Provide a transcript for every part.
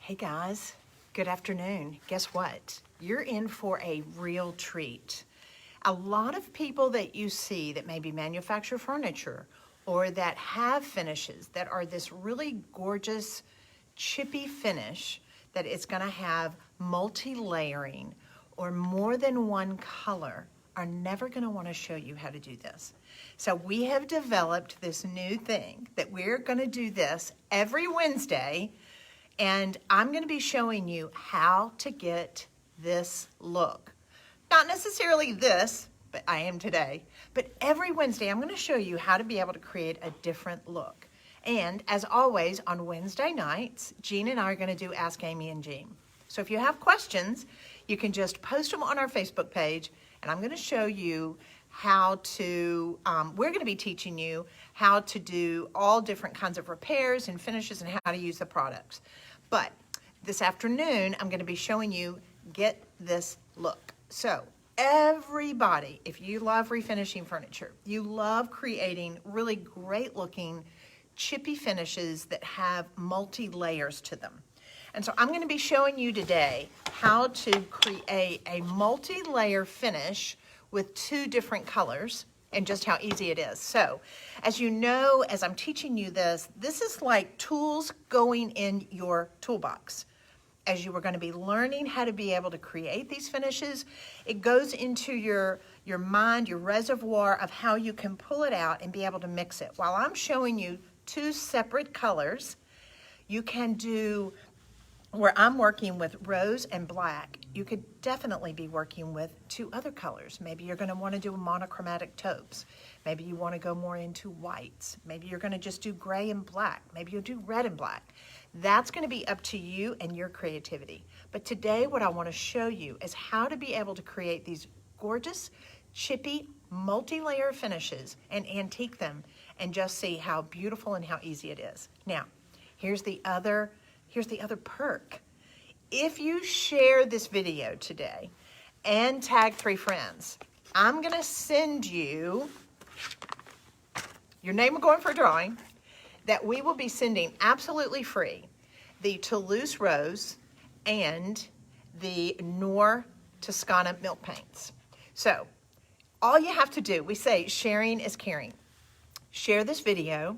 Hey guys, good afternoon. Guess what? You're in for a real treat. A lot of people that you see that maybe manufacture furniture or that have finishes that are this really gorgeous chippy finish that it's going to have multi-layering or more than one color are never going to want to show you how to do this. So we have developed this new thing that we're going to do this every Wednesday, and I'm going to be showing you how to get this look. Not necessarily this, but I am today. But every Wednesday, I'm going to show you how to be able to create a different look. And as always, on Wednesday nights, Jean and I are going to do Ask Amy and Jean. So if you have questions, you can just post them on our Facebook page, and I'm going to show you how to, we're going to be teaching you how to do all different kinds of repairs and finishes and how to use the products. But this afternoon, I'm going to be showing you get this look. So everybody, if you love refinishing furniture, you love creating really great looking chippy finishes that have multi-layers to them. And so I'm going to be showing you today how to create a multi-layer finish with two different colors and just how easy it is. So as you know, as I'm teaching you this, this is like tools going in your toolbox. As you are going to be learning how to be able to create these finishes, it goes into your mind, your reservoir of how you can pull it out and be able to mix it. While I'm showing you two separate colors, you can do, where I'm working with rose and black, you could definitely be working with two other colors. Maybe you're going to want to do monochromatic taupes. Maybe you want to go more into whites. Maybe you're going to just do gray and black. Maybe you'll do red and black. That's going to be up to you and your creativity. But today what I want to show you is how to be able to create these gorgeous, chippy, multi-layer finishes and antique them and just see how beautiful and how easy it is. Now, here's the other perk. If you share this video today and tag 3 friends, I'm going to send you, your name will go in for a drawing, that we will be sending absolutely free the Toulouse Rose and the Noir Toscana milk paints. So all you have to do, we say sharing is caring. Share this video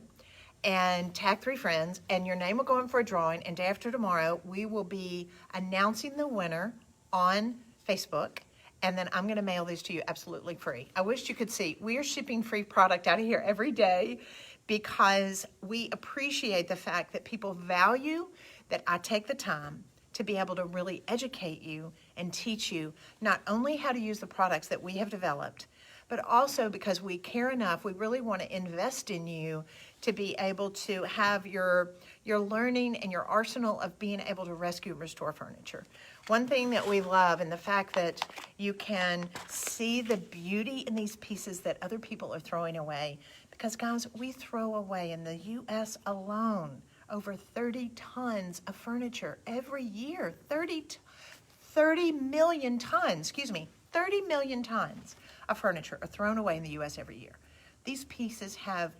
and tag 3 friends, and your name will go in for a drawing, and day after tomorrow, we will be announcing the winner on Facebook, and then I'm gonna mail these to you absolutely free. I wish you could see, we are shipping free product out of here every day because we appreciate the fact that people value that I take the time to be able to really educate you and teach you not only how to use the products that we have developed, but also because we care enough, we really want to invest in you to be able to have your learning and your arsenal of being able to rescue and restore furniture. One thing that we love, and the fact that you can see the beauty in these pieces that other people are throwing away, because guys, we throw away in the US alone over 30 tons of furniture every year. 30 million tons, 30 million tons of furniture are thrown away in the US every year. These pieces have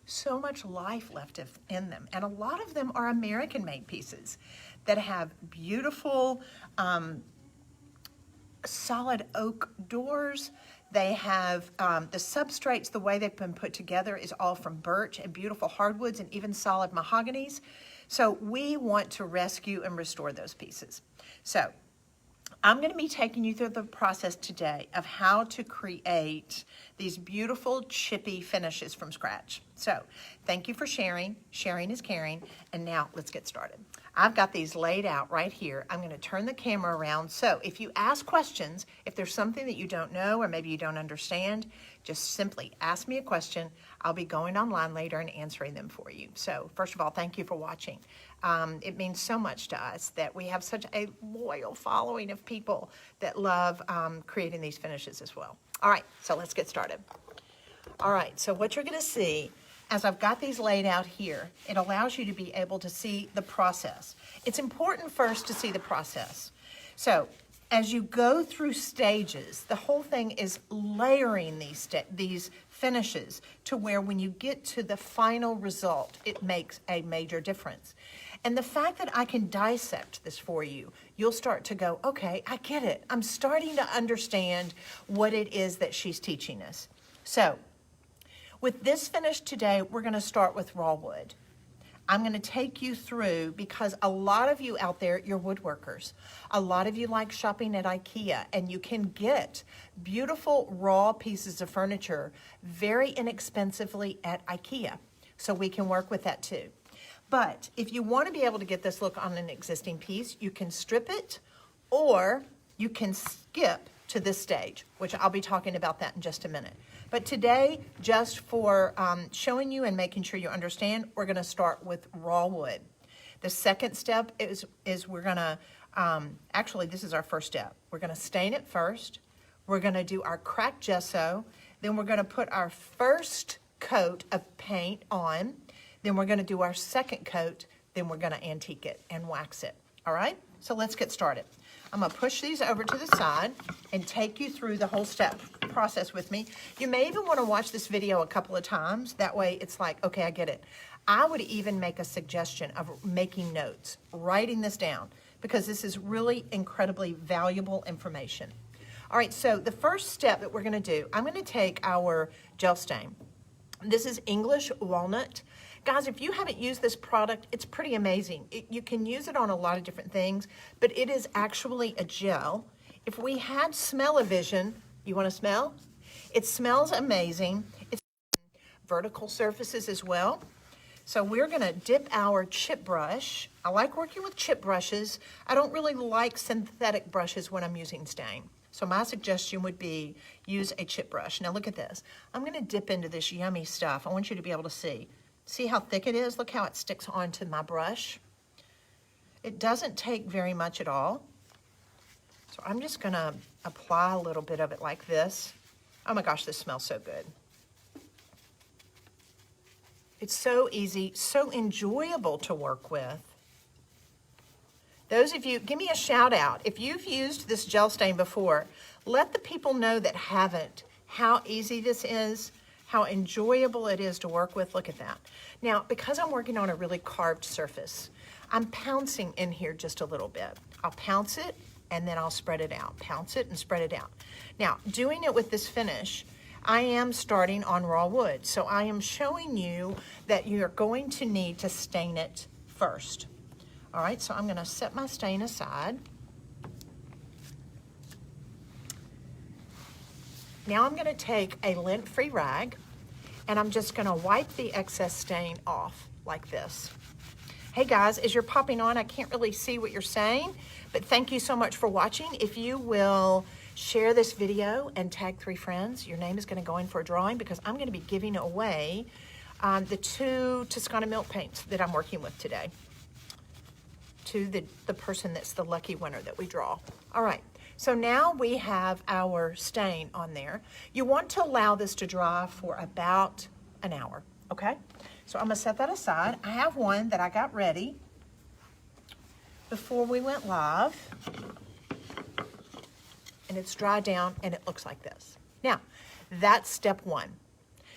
so much life left in them, and a lot of them are American-made pieces that have beautiful solid oak doors. They have the substrates, the way they've been put together is all from birch and beautiful hardwoods and even solid mahoganies. So we want to rescue and restore those pieces. So I'm going to be taking you through the process today of how to create these beautiful chippy finishes from scratch. So thank you for sharing. Sharing is caring. And now let's get started. I've got these laid out right here. I'm going to turn the camera around. So if you ask questions, if there's something that you don't know or maybe you don't understand, just simply ask me a question. I'll be going online later and answering them for you. So first of all, thank you for watching. It means so much to us that we have such a loyal following of people that love creating these finishes as well. All right, so let's get started. All right, so what you're gonna see, as I've got these laid out here, it allows you to be able to see the process. It's important first to see the process. So as you go through stages, the whole thing is layering these finishes to where when you get to the final result, it makes a major difference. And the fact that I can dissect this for you, you'll start to go, okay, I get it. I'm starting to understand what it is that she's teaching us. So with this finish today, we're going to start with raw wood. I'm going to take you through, because a lot of you out there, you're woodworkers. A lot of you like shopping at IKEA, and you can get beautiful raw pieces of furniture very inexpensively at IKEA. So we can work with that too. But if you want to be able to get this look on an existing piece, you can strip it, or you can skip to this stage, which I'll be talking about that in just a minute. But today, just for showing you and making sure you understand, we're going to start with raw wood. The second step is we're going to, actually this is our first step. We're going to stain it first. We're going to do our crack gesso. Then we're going to put our first coat of paint on. Then we're going to do our second coat. Then we're going to antique it and wax it. All right? So let's get started. I'm going to push these over to the side and take you through the whole step process with me. You may even want to watch this video a couple of times. That way it's like, okay, I get it. I would even make a suggestion of making notes, writing this down, because this is really incredibly valuable information. All right, so the first step that we're going to do, I'm going to take our gel stain. This is English walnut. Guys, if you haven't used this product, it's pretty amazing. You can use it on a lot of different things, but it is actually a gel. If we had smell-o-vision, you want to smell? It smells amazing. It's vertical surfaces as well. So we're going to dip our chip brush. I like working with chip brushes. I don't really like synthetic brushes when I'm using stain. So my suggestion would be use a chip brush. Now look at this. I'm going to dip into this yummy stuff. I want you to be able to see. See how thick it is? Look how it sticks onto my brush. It doesn't take very much at all. So I'm just going to apply a little bit of it like this. Oh my gosh, this smells so good. It's so easy, so enjoyable to work with. Those of you, give me a shout out. If you've used this gel stain before, let the people know that haven't how easy this is, how enjoyable it is to work with. Look at that. Now, because I'm working on a really carved surface, I'm pouncing in here just a little bit. I'll pounce it and then I'll spread it out. Pounce it and spread it out. Now, doing it with this finish, I am starting on raw wood. So I am showing you that you're going to need to stain it first. All right, so I'm going to set my stain aside. Now I'm going to take a lint-free rag and I'm just going to wipe the excess stain off like this. Hey guys, as you're popping on, I can't really see what you're saying, but thank you so much for watching. If you will share this video and tag 3 friends, your name is going to go in for a drawing, because I'm going to be giving away the 2 Toscana milk paints that I'm working with today to the person that's the lucky winner that we draw. All right. So now we have our stain on there. You want to allow this to dry for about an hour, okay? So I'm gonna set that aside. I have one that I got ready before we went live, and it's dried down and it looks like this. Now, that's step 1.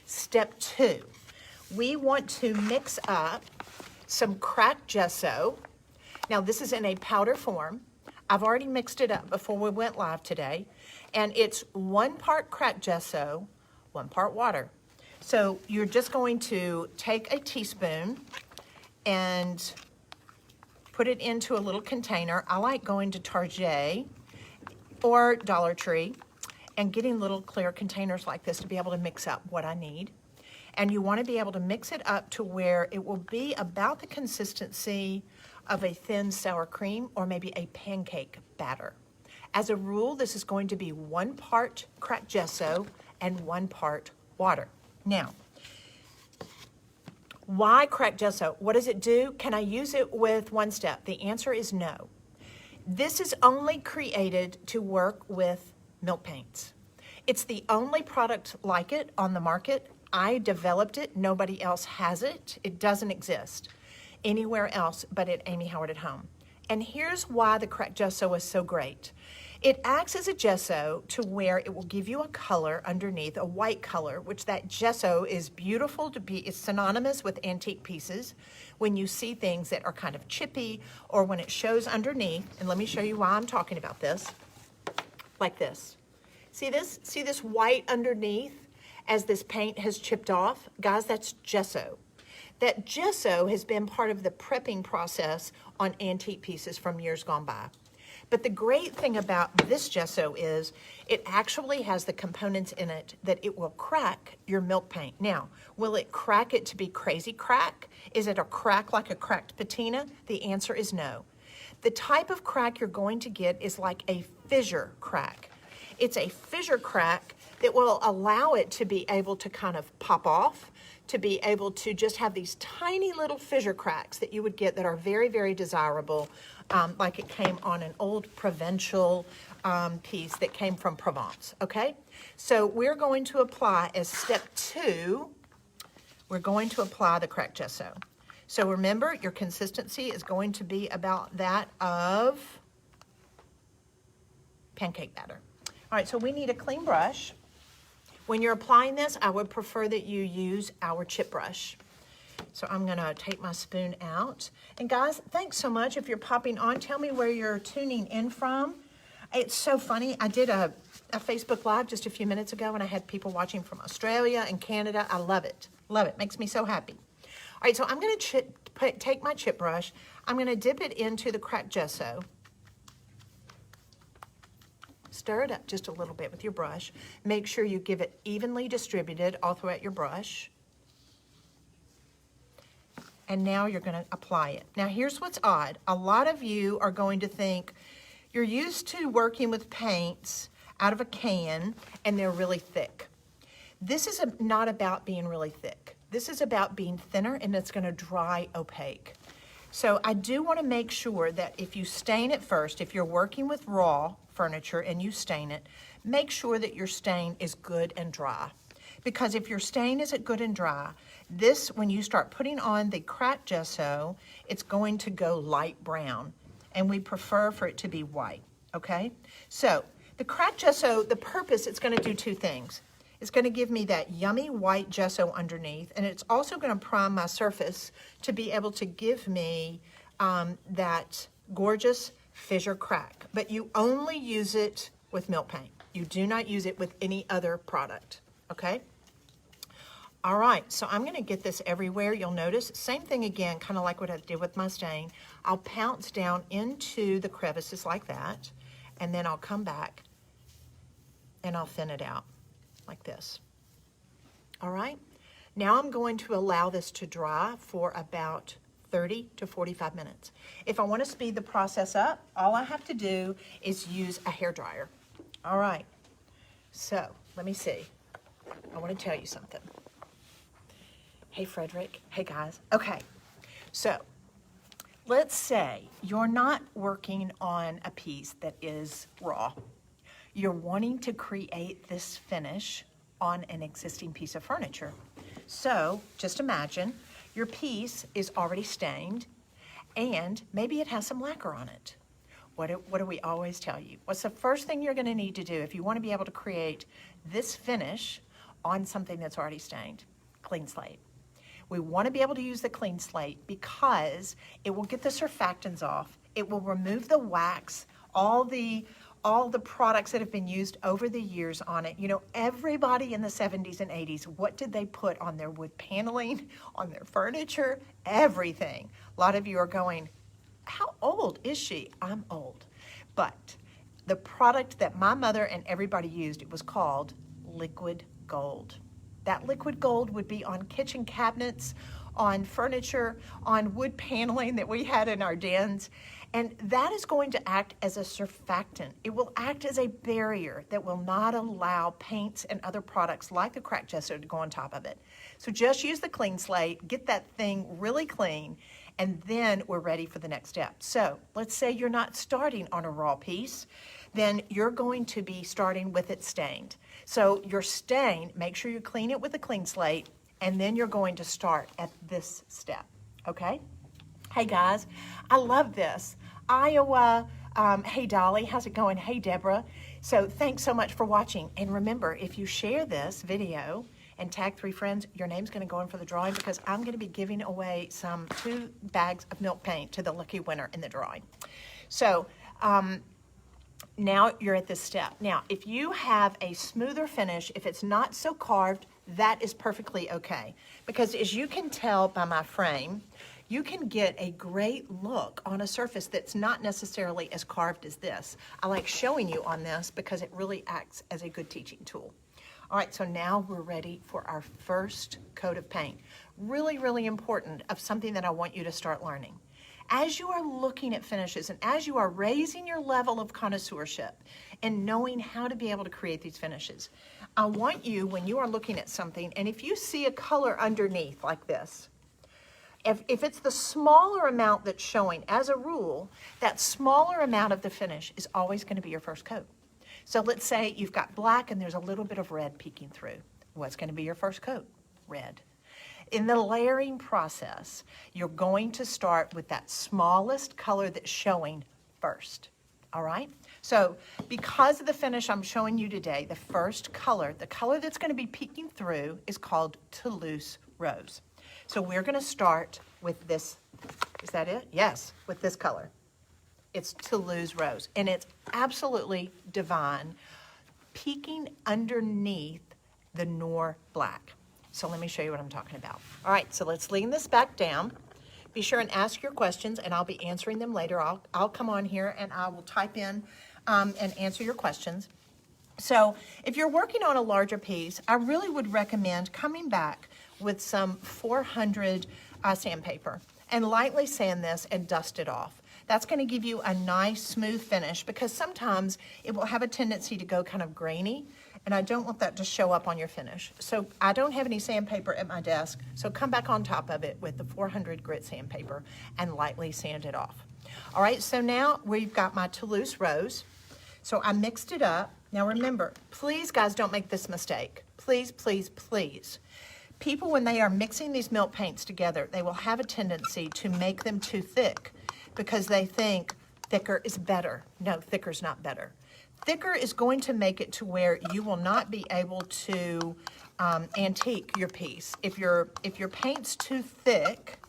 Step 2, we want to mix up some crack gesso. Now this is in a powder form. I've already mixed it up before we went live today, and it's 1 part crack gesso, 1 part water. So you're just going to take a teaspoon and put it into a little container. I like going to Target or Dollar Tree and getting little clear containers like this to be able to mix up what I need. And you want to be able to mix it up to where it will be about the consistency of a thin sour cream or maybe a pancake batter. As a rule, this is going to be 1 part cracked gesso and 1 part water. Now, why cracked gesso? What does it do? Can I use it with 1 step? The answer is no. This is only created to work with milk paints. It's the only product like it on the market. I developed it. Nobody else has it. It doesn't exist anywhere else but at Amy Howard at Home. And here's why the cracked gesso is so great. It acts as a gesso to where it will give you a color underneath, a white color, which that gesso is beautiful to be, it's synonymous with antique pieces. When you see things that are kind of chippy or when it shows underneath, and let me show you why I'm talking about this, like this. See this? See this white underneath as this paint has chipped off? Guys, that's gesso. That gesso has been part of the prepping process on antique pieces from years gone by. But the great thing about this gesso is it actually has the components in it that it will crack your milk paint. Now, will it crack it to be crazy crack? Is it a crack like a cracked patina? The answer is no. The type of crack you're going to get is like a fissure crack. It's a fissure crack that will allow it to be able to kind of pop off, to be able to just have these tiny little fissure cracks that you would get that are very, very desirable, like it came on an old Provençal piece that came from Provence, okay? So we're going to apply, as step 2, we're going to apply the cracked gesso. So remember, your consistency is going to be about that of pancake batter. All right, so we need a clean brush. When you're applying this, I would prefer that you use our chip brush. So I'm gonna take my spoon out. And guys, thanks so much. If you're popping on, tell me where you're tuning in from. It's so funny. I did a Facebook Live just a few minutes ago and I had people watching from Australia and Canada. I love it. Love it. Makes me so happy. All right, so I'm gonna take my chip brush. I'm gonna dip it into the cracked gesso. Stir it up just a little bit with your brush. Make sure you give it evenly distributed all throughout your brush. And now you're going to apply it. Now here's what's odd. A lot of you are going to think you're used to working with paints out of a can and they're really thick. This is not about being really thick. This is about being thinner and it's going to dry opaque. So I do want to make sure that if you stain it first, if you're working with raw furniture and you stain it, make sure that your stain is good and dry. Because if your stain isn't good and dry, this, when you start putting on the cracked gesso, it's going to go light brown. And we prefer for it to be white, okay? So the cracked gesso, the purpose, it's going to do 2 things. It's going to give me that yummy white gesso underneath, and it's also going to prime my surface to be able to give me that gorgeous fissure crack. But you only use it with milk paint. You do not use it with any other product, okay? All right, so I'm going to get this everywhere. You'll notice, same thing again, kind of like what I did with my stain. I'll pounce down into the crevices like that, and then I'll come back and I'll thin it out like this. All right, now I'm going to allow this to dry for about 30 to 45 minutes. If I want to speed the process up, all I have to do is use a hairdryer. All right, so let me see. I want to tell you something. Hey, Frederick. Hey, guys. Okay, so let's say you're not working on a piece that is raw. You're wanting to create this finish on an existing piece of furniture. So just imagine your piece is already stained and maybe it has some lacquer on it. What do we always tell you? What's the first thing you're going to need to do if you want to be able to create this finish on something that's already stained? Clean slate. We want to be able to use the clean slate because it will get the surfactants off. It will remove the wax, all the products that have been used over the years on it. You know, everybody in the 70s and 80s, what did they put on their wood paneling, on their furniture, everything? A lot of you are going, how old is she? I'm old. But the product that my mother and everybody used, it was called liquid gold. That liquid gold would be on kitchen cabinets, on furniture, on wood paneling that we had in our dens. And that is going to act as a surfactant. It will act as a barrier that will not allow paints and other products like the cracked gesso to go on top of it. So just use the clean slate, get that thing really clean, and then we're ready for the next step. So let's say you're not starting on a raw piece, then you're going to be starting with it stained. So your stain, make sure you clean it with a clean slate, and then you're going to start at this step, okay? Hey guys, I love this. Iowa Hey Dolly, how's it going? Hey Deborah. So thanks so much for watching. And remember, if you share this video and tag 3 friends, your name's going to go in for the drawing because I'm going to be giving away 2 bags of milk paint to the lucky winner in the drawing. So now you're at this step. Now, if you have a smoother finish, if it's not so carved, that is perfectly okay. Because as you can tell by my frame, you can get a great look on a surface that's not necessarily as carved as this. I like showing you on this because it really acts as a good teaching tool. All right, so now we're ready for our first coat of paint. Really, really important of something that I want you to start learning. As you are looking at finishes and as you are raising your level of connoisseurship and knowing how to be able to create these finishes, I want you, when you are looking at something, and if you see a color underneath like this, if it's the smaller amount that's showing, as a rule, that smaller amount of the finish is always going to be your first coat. So let's say you've got black and there's a little bit of red peeking through. What's going to be your first coat? Red. In the layering process, you're going to start with that smallest color that's showing first, all right? So because of the finish I'm showing you today, the first color, the color that's going to be peeking through is called Toulouse Rose. So we're going to start with this. Is that it? Yes, with this color. It's Toulouse Rose, and it's absolutely divine, peeking underneath the Noir Black. So let me show you what I'm talking about. All right, so let's lean this back down. Be sure and ask your questions, and I'll be answering them later. I'll come on here, and I will type in and answer your questions. So if you're working on a larger piece, I really would recommend coming back with some 400 sandpaper and lightly sand this and dust it off. That's going to give you a nice smooth finish because sometimes it will have a tendency to go kind of grainy, and I don't want that to show up on your finish. So I don't have any sandpaper at my desk, so come back on top of it with the 400 grit sandpaper and lightly sand it off. All right, so now we've got my Toulouse Rose. So I mixed it up. Now remember, please guys, don't make this mistake. Please, please, please. People, when they are mixing these milk paints together, they will have a tendency to make them too thick because they think thicker is better. No, thicker is not better. Thicker is going to make it to where you will not be able to antique your piece. If your paint's too thick,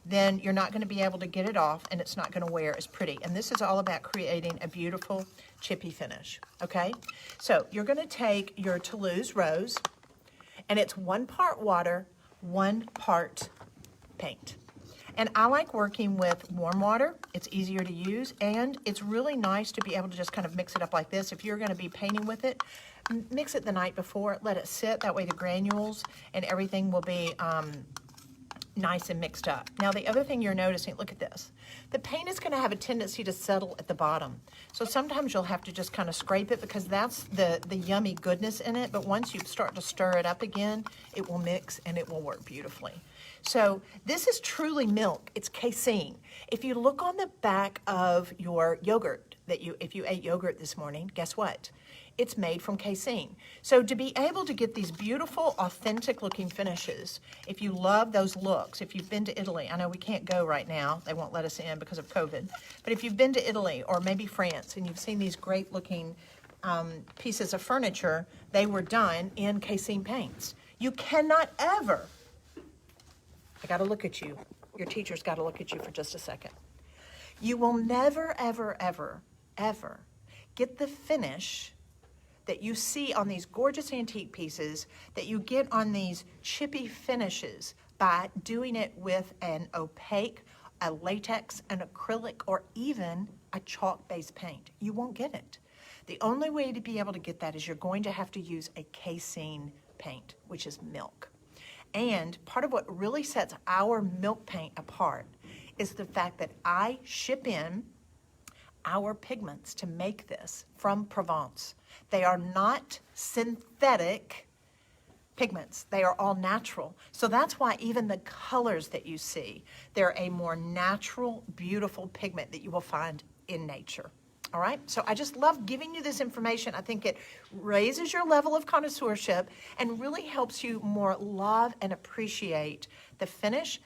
then you're not going to be able to get it off and it's not going to wear as pretty. And this is all about creating a beautiful chippy finish, okay? So you're going to take your Toulouse Rose, and it's 1 part water, 1 part paint. And I like working with warm water. It's easier to use, and it's really nice to be able to just kind of mix it up like this. If you're going to be painting with it, mix it the night before, let it sit. That way the granules and everything will be nice and mixed up. Now the other thing you're noticing, look at this. The paint is going to have a tendency to settle at the bottom. So sometimes you'll have to just kind of scrape it because that's the yummy goodness in it. But once you start to stir it up again, it will mix and it will work beautifully. So this is truly milk. It's casein. If you look on the back of your yogurt, if you ate yogurt this morning, guess what? It's made from casein. So to be able to get these beautiful, authentic looking finishes, if you love those looks, if you've been to Italy, I know we can't go right now, they won't let us in because of COVID, but if you've been to Italy or maybe France and you've seen these great looking pieces of furniture, they were done in casein paints. You cannot ever, I gotta look at you, your teacher's gotta look at you for just a second. You will never, ever, ever, ever get the finish that you see on these gorgeous antique pieces, that you get on these chippy finishes by doing it with an opaque, a latex, an acrylic, or even a chalk-based paint. You won't get it. The only way to be able to get that is you're going to have to use a casein paint, which is milk. And part of what really sets our milk paint apart is the fact that I ship in our pigments to make this from Provence. They are not synthetic pigments. They are all natural. So that's why even the colors that you see, they're a more natural, beautiful pigment that you will find in nature. All right, so I just love giving you this information. I think it raises your level of connoisseurship and really helps you more love and appreciate the finish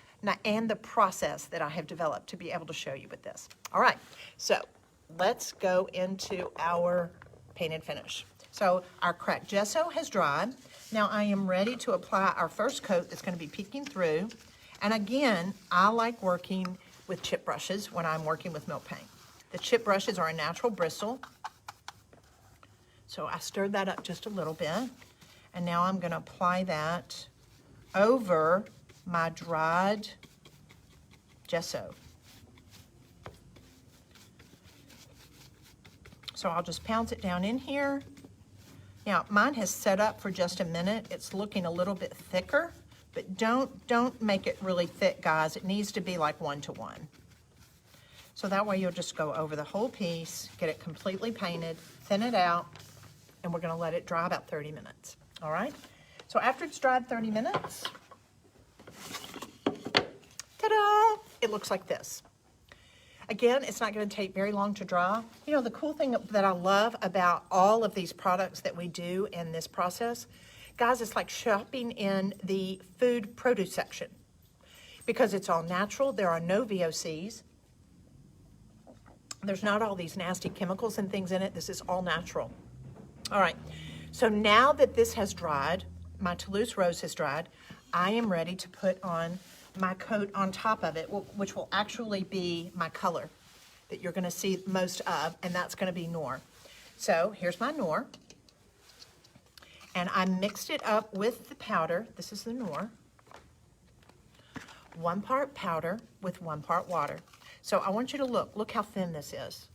and the process that I have developed to be able to show you with this. All right, so let's go into our painted finish. So our cracked gesso has dried. Now I am ready to apply our first coat that's going to be peeking through. And again, I like working with chip brushes when I'm working with milk paint. The chip brushes are a natural bristle. So I stirred that up just a little bit. And now I'm going to apply that over my dried gesso. So I'll just pounce it down in here. Now, mine has set up for just a minute. It's looking a little bit thicker, but don't make it really thick, guys. It needs to be like 1-to-1. So that way you'll just go over the whole piece, get it completely painted, thin it out, and we're gonna let it dry about 30 minutes, all right? So after it's dried 30 minutes, ta-da, it looks like this. Again, it's not going to take very long to dry. You know, the cool thing that I love about all of these products that we do in this process, guys, it's like shopping in the food produce section because it's all natural. There are no VOCs. There's not all these nasty chemicals and things in it. This is all natural. All right, so now that this has dried, my Toulouse Rose has dried, I am ready to put on my coat on top of it, which will actually be my color that you're going to see most of, and that's going to be Noir. So here's my Noir, and I mixed it up with the powder. This is the Noir. 1 part powder with 1 part water. So I want you to look how thin this is.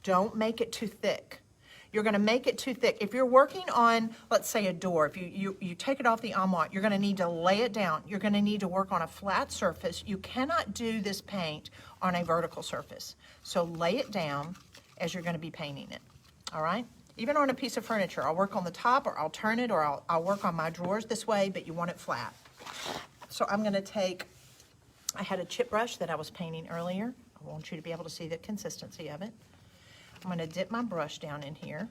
Don't make it too thick. You're going to make it too thick. If you're working on, let's say, a door, if you take it off the armoire, you're going to need to lay it down. You're going to need to work on a flat surface. You cannot do this paint on a vertical surface. So lay it down as you're going to be painting it, all right? Even on a piece of furniture, I'll work on the top, or I'll turn it, or I'll work on my drawers this way, but you want it flat. So I'm going to take, I had a chip brush that I was painting earlier. I want you to be able to see the consistency of it. I'm going to dip my brush down in here.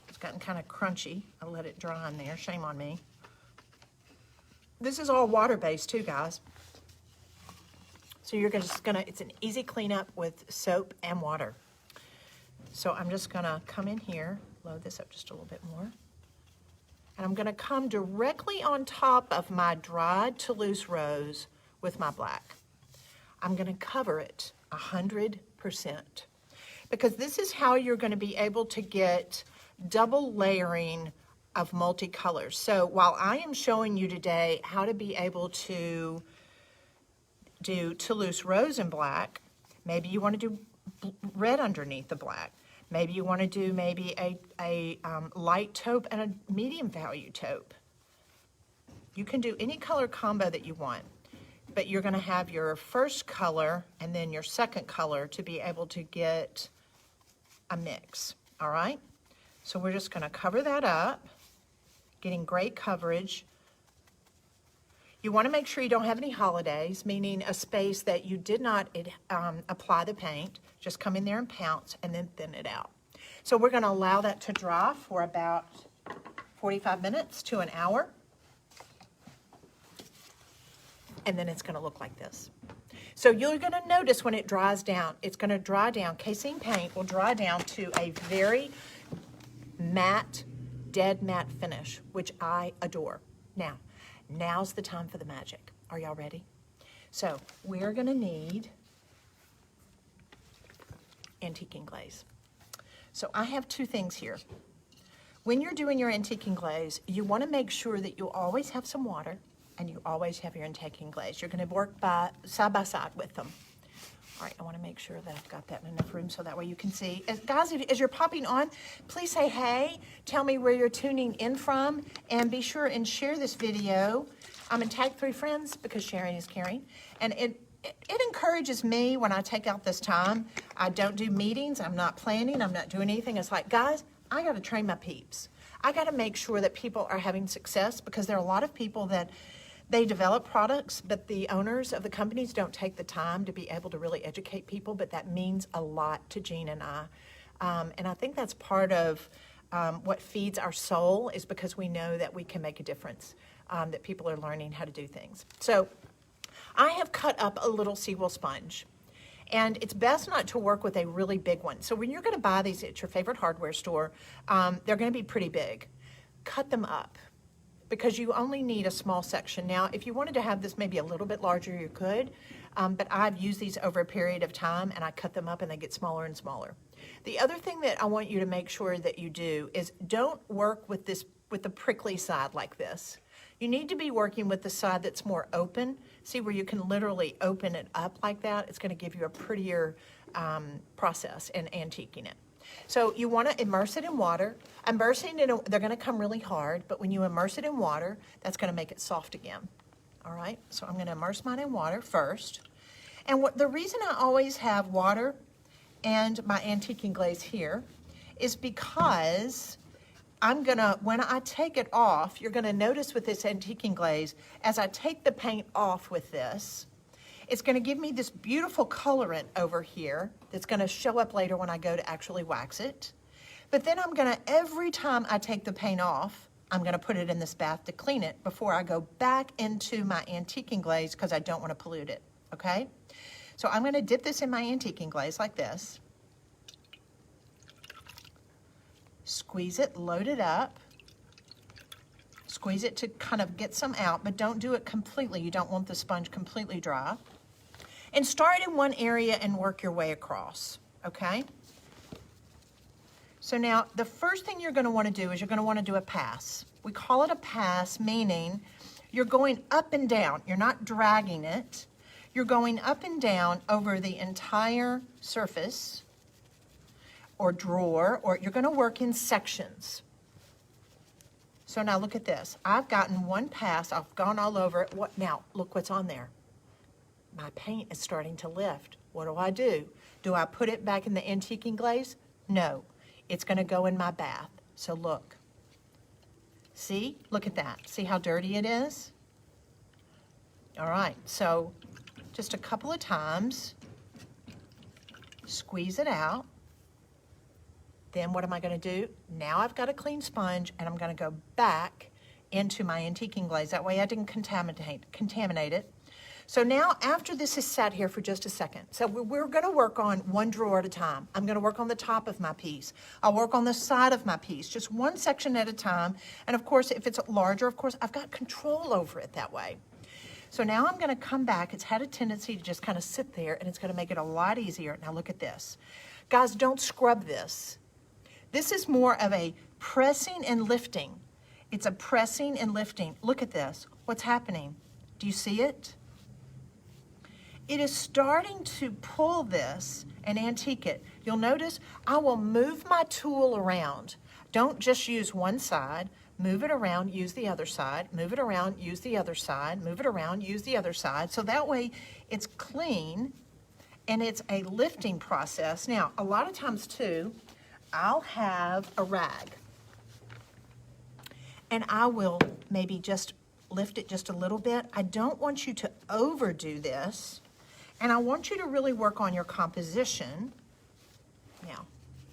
It's gotten kind of crunchy. I let it dry in there. Shame on me. This is all water-based too, guys. So you're just going to, it's an easy cleanup with soap and water. So I'm just going to come in here, load this up just a little bit more. And I'm going to come directly on top of my dried Toulouse Rose with my black. I'm going to cover it 100%. Because this is how you're going to be able to get double layering of multicolors. So while I am showing you today how to be able to do Toulouse Rose in black, maybe you want to do red underneath the black. Maybe you want to do maybe a light taupe and a medium value taupe. You can do any color combo that you want, but you're going to have your first color and then your second color to be able to get a mix, all right? So we're just going to cover that up, getting great coverage. You want to make sure you don't have any holidays, meaning a space that you did not apply the paint. Just come in there and pounce and then thin it out. So we're going to allow that to dry for about 45 minutes to an hour. And then it's going to look like this. So you're going to notice when it dries down, it's going to dry down. Casein paint will dry down to a very matte, dead matte finish, which I adore. Now's the time for the magic. Are y'all ready? So we're going to need antiquing glaze. So I have 2 things here. When you're doing your antiquing glaze, you want to make sure that you always have some water and you always have your antiquing glaze. You're going to work side by side with them. All right, I want to make sure that I've got that in enough room so that way you can see. Guys, as you're popping on, please say hey, tell me where you're tuning in from, and be sure and share this video. And tag 3 friends because sharing is caring. And it encourages me when I take out this time. I don't do meetings, I'm not planning, I'm not doing anything. It's like, guys, I got to train my peeps. I got to make sure that people are having success because there are a lot of people that they develop products, but the owners of the companies don't take the time to be able to really educate people, but that means a lot to Jean and I. And I think that's part of what feeds our soul is because we know that we can make a difference, that people are learning how to do things. So I have cut up a little seaweed sponge. And it's best not to work with a really big one. So when you're gonna buy these at your favorite hardware store, they're gonna be pretty big. Cut them up because you only need a small section. Now, if you wanted to have this maybe a little bit larger, you could, but I've used these over a period of time and I cut them up and they get smaller and smaller. The other thing that I want you to make sure that you do is don't work with this, with the prickly side like this. You need to be working with the side that's more open. See where you can literally open it up like that? It's gonna give you a prettier process in antiquing it. So you wanna immerse it in water. Immersing it, they're gonna come really hard, but when you immerse it in water, that's gonna make it soft again. All right, so I'm gonna immerse mine in water first. And the reason I always have water and my antiquing glaze here is because when I take it off, you're gonna notice with this antiquing glaze, as I take the paint off with this, it's gonna give me this beautiful colorant over here that's gonna show up later when I go to actually wax it. But then every time I take the paint off, I'm gonna put it in this bath to clean it before I go back into my antiquing glaze because I don't wanna pollute it, okay? So I'm gonna dip this in my antiquing glaze like this. Squeeze it, load it up. Squeeze it to kind of get some out, but don't do it completely. You don't want the sponge completely dry. And start in one area and work your way across, okay? So now the first thing you're gonna wanna do is you're gonna wanna do a pass. We call it a pass, meaning you're going up and down. You're not dragging it. You're going up and down over the entire surface or drawer, or you're gonna work in sections. So now look at this. I've gotten one pass, I've gone all over it. Now, look what's on there. My paint is starting to lift. What do? Do I put it back in the antiquing glaze? No, it's gonna go in my bath. So look, see, look at that. See how dirty it is? All right, so just a couple of times, squeeze it out. Then what am I gonna do? Now I've got a clean sponge and I'm gonna go back into my antiquing glaze. That way I didn't contaminate it. So now after this is sat here for just a second, so we're gonna work on one drawer at a time. I'm gonna work on the top of my piece. I'll work on the side of my piece, just one section at a time. And of course, if it's larger, of course, I've got control over it that way. So now I'm gonna come back. It's had a tendency to just kind of sit there and it's gonna make it a lot easier. Now look at this. Guys, don't scrub this. This is more of a pressing and lifting. It's a pressing and lifting. Look at this. What's happening? Do you see it? It is starting to pull this and antique it. You'll notice I will move my tool around. Don't just use one side. Move it around, use the other side. Move it around, use the other side. Move it around, use the other side. So that way it's clean and it's a lifting process. Now, a lot of times too, I'll have a rag and I will maybe just lift it just a little bit. I don't want you to overdo this and I want you to really work on your composition. Now,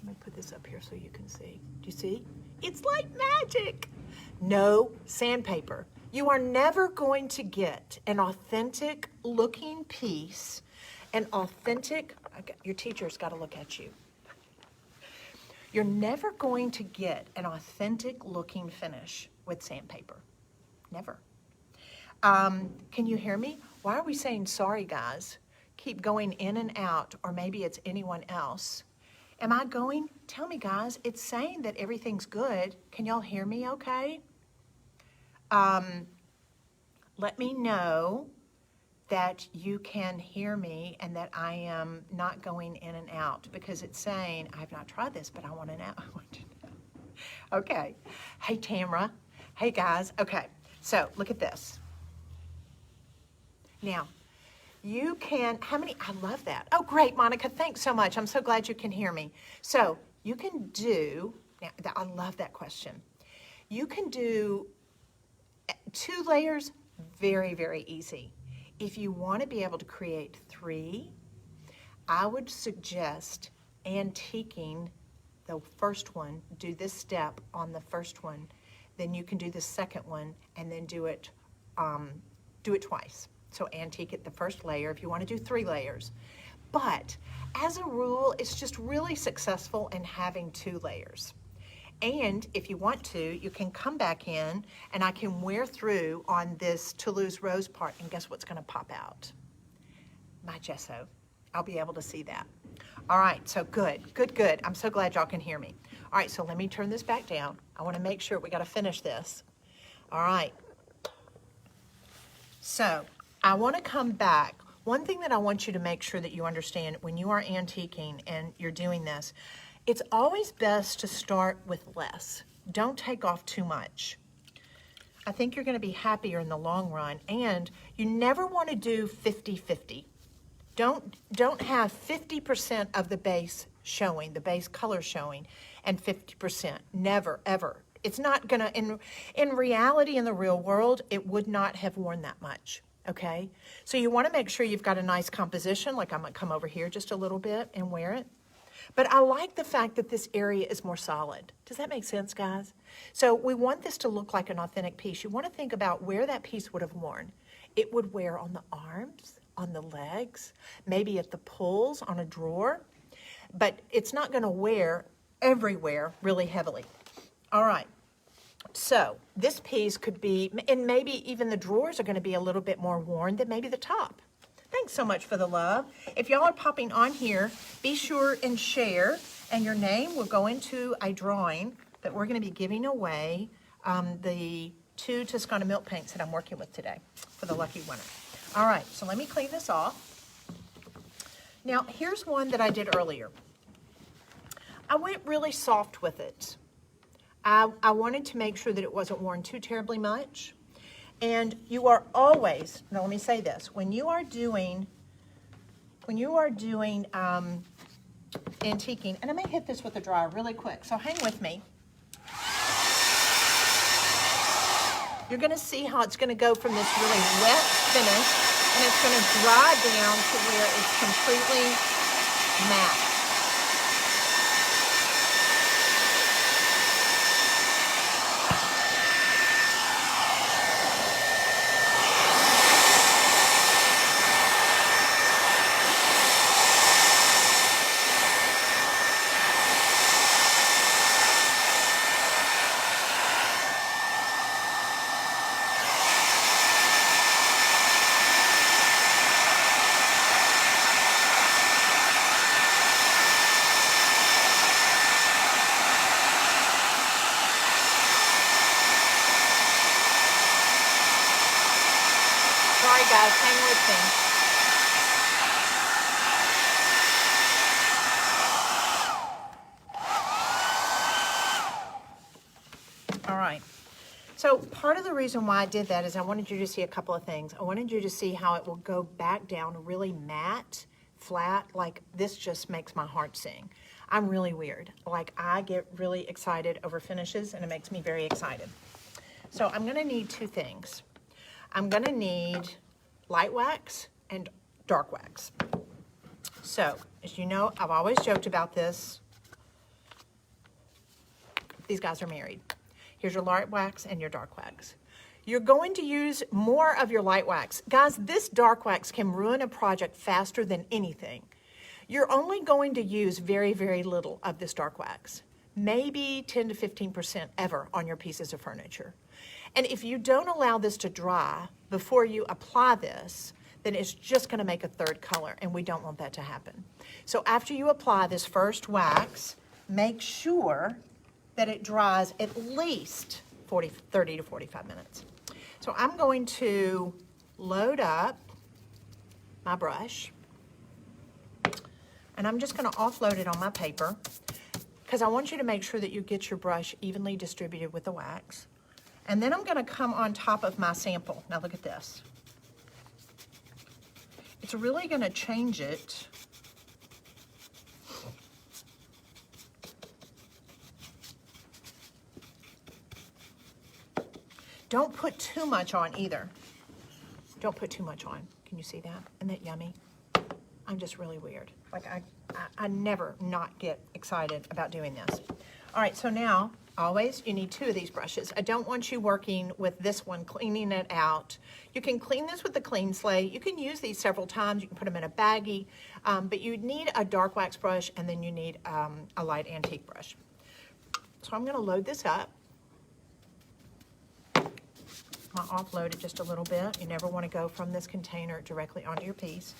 let me put this up here so you can see. Do you see? It's like magic. No sandpaper. You are never going to get an authentic looking piece, your teacher's got to look at you. You're never going to get an authentic looking finish with sandpaper. Never. Can you hear me? Why are we saying sorry, guys? Keep going in and out, or maybe it's anyone else. Am I going? Tell me, guys. It's saying that everything's good. Can y'all hear me okay? Let me know that you can hear me and that I am not going in and out, because it's saying, I have not tried this, but I want to know. Okay. Hey, Tamra. Hey, guys. Okay. So look at this. Now, you can, I love that. Oh, great, Monica. Thanks so much. I'm so glad you can hear me. So you can do, now, I love that question. You can do 2 layers, very, very easy. If you want to be able to create 3, I would suggest antiquing the first one, do this step on the first one, then you can do the second one and then do it twice. So antique it the first layer if you want to do 3 layers. But as a rule, it's just really successful in having 2 layers. And if you want to, you can come back in and I can wear through on this Toulouse rose part, and guess what's gonna pop out? My gesso. I'll be able to see that. All right, so good, good, good. I'm so glad y'all can hear me. All right, so let me turn this back down. I wanna make sure we gotta finish this. All right. So I wanna come back. One thing that I want you to make sure that you understand when you are antiquing and you're doing this, it's always best to start with less. Don't take off too much. I think you're gonna be happier in the long run, and you never wanna do 50-50. Don't have 50% of the base showing, the base color showing, and 50%. Never, ever. It's not gonna, in reality, in the real world, it would not have worn that much, okay? So you wanna make sure you've got a nice composition, like I'm gonna come over here just a little bit and wear it. But I like the fact that this area is more solid. Does that make sense, guys? So we want this to look like an authentic piece. You wanna think about where that piece would have worn. It would wear on the arms, on the legs, maybe at the pulls on a drawer, but it's not gonna wear everywhere really heavily. All right, so this piece could be, and maybe even the drawers are gonna be a little bit more worn than maybe the top. Thanks so much for the love. If y'all are popping on here, be sure and share, and your name will go into a drawing that we're gonna be giving away the 2 Toscana milk paints that I'm working with today for the lucky winner. All right, so let me clean this off. Now, here's one that I did earlier. I went really soft with it. I wanted to make sure that it wasn't worn too terribly much. And you are always, now let me say this, when you are doing antiquing, and I may hit this with a dryer really quick, so hang with me. You're gonna see how it's gonna go from this really wet finish, and it's gonna dry down to where it's completely matte. Sorry guys, hang with me. All right, so part of the reason why I did that is I wanted you to see a couple of things. I wanted you to see how it will go back down really matte, flat, like this just makes my heart sing. I'm really weird. Like I get really excited over finishes and it makes me very excited. So I'm gonna need 2 things. I'm gonna need light wax and dark wax. So, as you know, I've always joked about this. These guys are married. Here's your light wax and your dark wax. You're going to use more of your light wax. Guys, this dark wax can ruin a project faster than anything. You're only going to use very, very little of this dark wax. Maybe 10 to 15% ever on your pieces of furniture. And if you don't allow this to dry before you apply this, then it's just gonna make a 3rd color, and we don't want that to happen. So after you apply this first wax, make sure that it dries at least 30 to 45 minutes. So I'm going to load up my brush, and I'm just gonna offload it on my paper, because I want you to make sure that you get your brush evenly distributed with the wax. And then I'm gonna come on top of my sample. Now look at this. It's really gonna change it. Don't put too much on either. Don't put too much on. Can you see that? Isn't that yummy? I'm just really weird. Like I never not get excited about doing this. All right, so now, always, you need 2 of these brushes. I don't want you working with this one, cleaning it out. You can clean this with the clean slate. You can use these several times. You can put them in a baggie. But you need a dark wax brush, and then you need a light antique brush. So I'm gonna load this up. I'll offload it just a little bit. You never wanna go from this container directly onto your piece.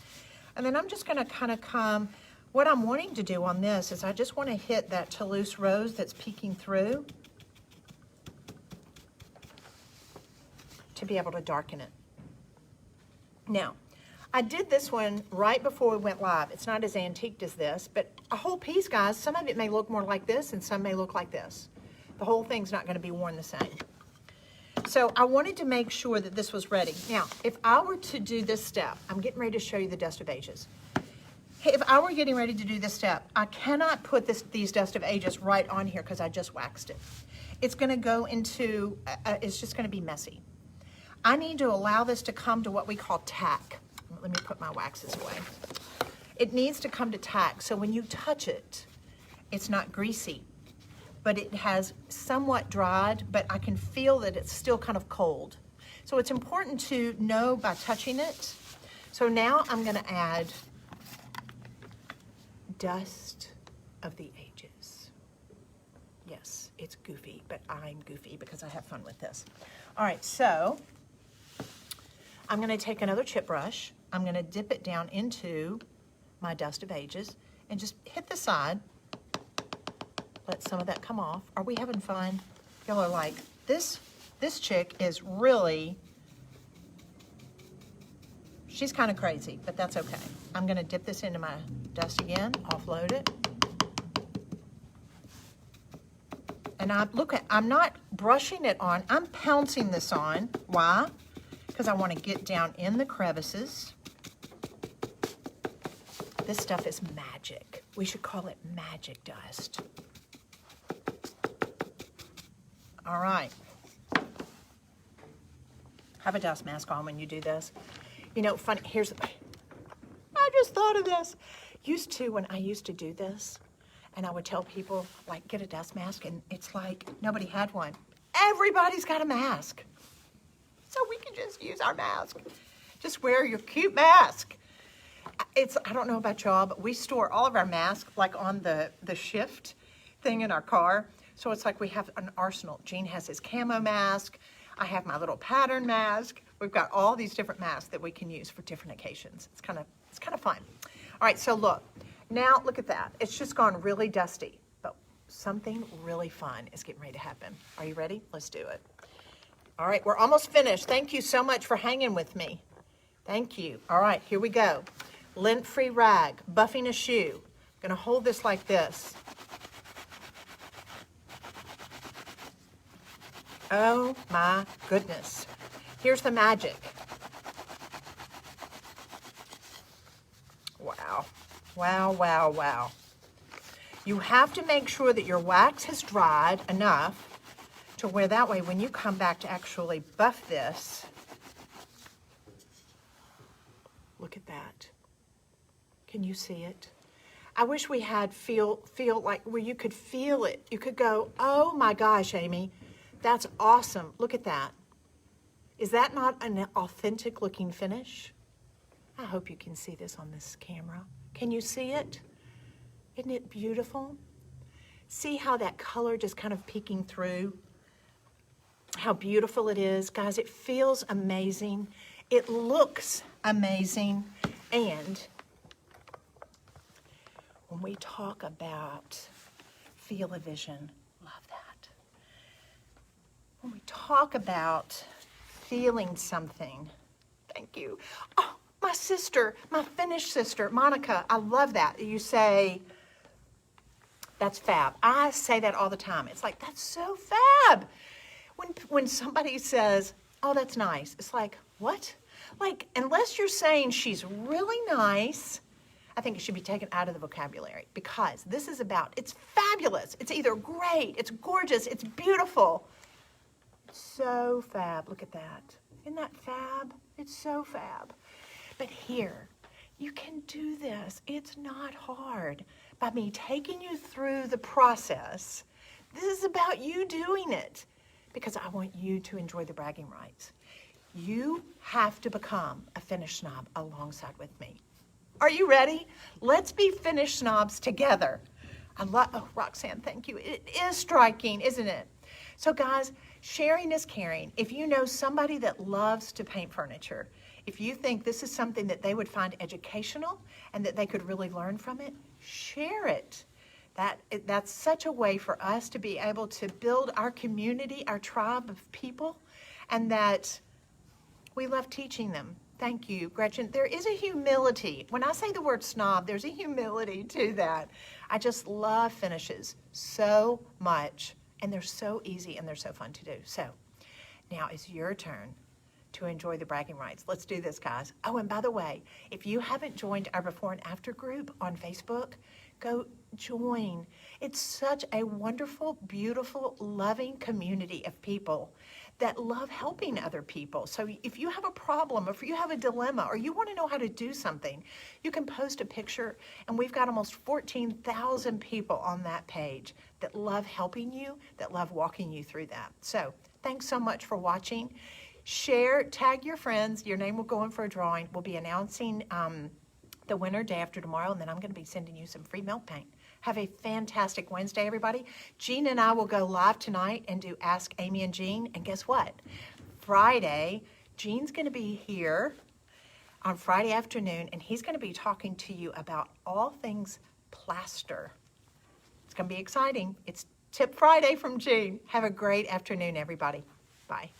And then I'm just gonna kind of come, what I'm wanting to do on this is I just wanna hit that Toulouse rose that's peeking through to be able to darken it. Now, I did this one right before we went live. It's not as antiqued as this, but a whole piece, guys, some of it may look more like this and some may look like this. The whole thing's not gonna be worn the same. So I wanted to make sure that this was ready. Now, if I were to do this step, I'm getting ready to show you the Dust of Ages. Hey, if I were getting ready to do this step, I cannot put these Dust of Ages right on here because I just waxed it. It's gonna go into, it's just gonna be messy. I need to allow this to come to what we call tack. Let me put my waxes away. It needs to come to tack, so when you touch it, it's not greasy, but it has somewhat dried, but I can feel that it's still kind of cold. So it's important to know by touching it. So now I'm gonna add Dust of the Ages. Yes, it's goofy, but I'm goofy because I have fun with this. All right, so I'm gonna take another chip brush. I'm gonna dip it down into my Dust of Ages and just hit the side. Let some of that come off. Are we having fun? Y'all are like, this chick is really, she's kind of crazy, but that's okay. I'm gonna dip this into my dust again, offload it. And I'm not brushing it on, I'm pouncing this on. Why? Because I want to get down in the crevices. This stuff is magic. We should call it magic dust. All right. Have a dust mask on when you do this. You know, funny, I just thought of this. When I used to do this, and I would tell people, like, get a dust mask, and it's like nobody had one. Everybody's got a mask. So we can just use our mask. Just wear your cute mask. I don't know about y'all, but we store all of our masks like on the shift thing in our car. So it's like we have an arsenal. Gene has his camo mask. I have my little pattern mask. We've got all these different masks that we can use for different occasions. It's kind of fun. All right, so look. Now look at that. It's just gone really dusty, but something really fun is getting ready to happen. Are you ready? Let's do it. All right, we're almost finished. Thank you so much for hanging with me. Thank you. All right, here we go. Lint-free rag, buffing a shoe. I'm gonna hold this like this. Oh my goodness. Here's the magic. Wow, wow, wow, wow. You have to make sure that your wax has dried enough to where that way when you come back to actually buff this, look at that. Can you see it? I wish we had feel like where you could feel it. You could go, oh my gosh, Amy, that's awesome. Look at that. Is that not an authentic looking finish? I hope you can see this on this camera. Can you see it? Isn't it beautiful? See how that color just kind of peeking through? How beautiful it is. Guys, it feels amazing. It looks amazing. And when we talk about feel-o-vision, love that. When we talk about feeling something, thank you. Oh, my sister, my Finnish sister, Monica, I love that. You say, that's fab. I say that all the time. It's like, that's so fab. When somebody says, oh, that's nice, it's like, what? Like, unless you're saying she's really nice, I think it should be taken out of the vocabulary because this is about, it's fabulous. It's either great, it's gorgeous, it's beautiful. It's so fab. Look at that. Isn't that fab? It's so fab. But here, you can do this. It's not hard. By me taking you through the process, this is about you doing it because I want you to enjoy the bragging rights. You have to become a Finnish snob alongside with me. Are you ready? Let's be finish snobs together. Oh, Roxanne, thank you. It is striking, isn't it? So guys, sharing is caring. If you know somebody that loves to paint furniture, if you think this is something that they would find educational and that they could really learn from it, share it. That's such a way for us to be able to build our community, our tribe of people, and that we love teaching them. Thank you, Gretchen. There is a humility. When I say the word snob, there's a humility to that. I just love finishes so much, and they're so easy and they're so fun to do. So now it's your turn to enjoy the bragging rights. Let's do this, guys. Oh, and by the way, if you haven't joined our before and after group on Facebook, go join. It's such a wonderful, beautiful, loving community of people that love helping other people. So if you have a problem, or if you have a dilemma, or you want to know how to do something, you can post a picture, and we've got almost 14,000 people on that page that love helping you, that love walking you through that. So thanks so much for watching. Share, tag your friends. Your name will go in for a drawing. We'll be announcing the winner day after tomorrow, and then I'm going to be sending you some free milk paint. Have a fantastic Wednesday, everybody. Jean and I will go live tonight and do Ask Amy and Jean. And guess what? Friday, Jean's going to be here on Friday afternoon, and he's going to be talking to you about all things plaster. It's going to be exciting. It's Tip Friday from Jean. Have a great afternoon, everybody. Bye.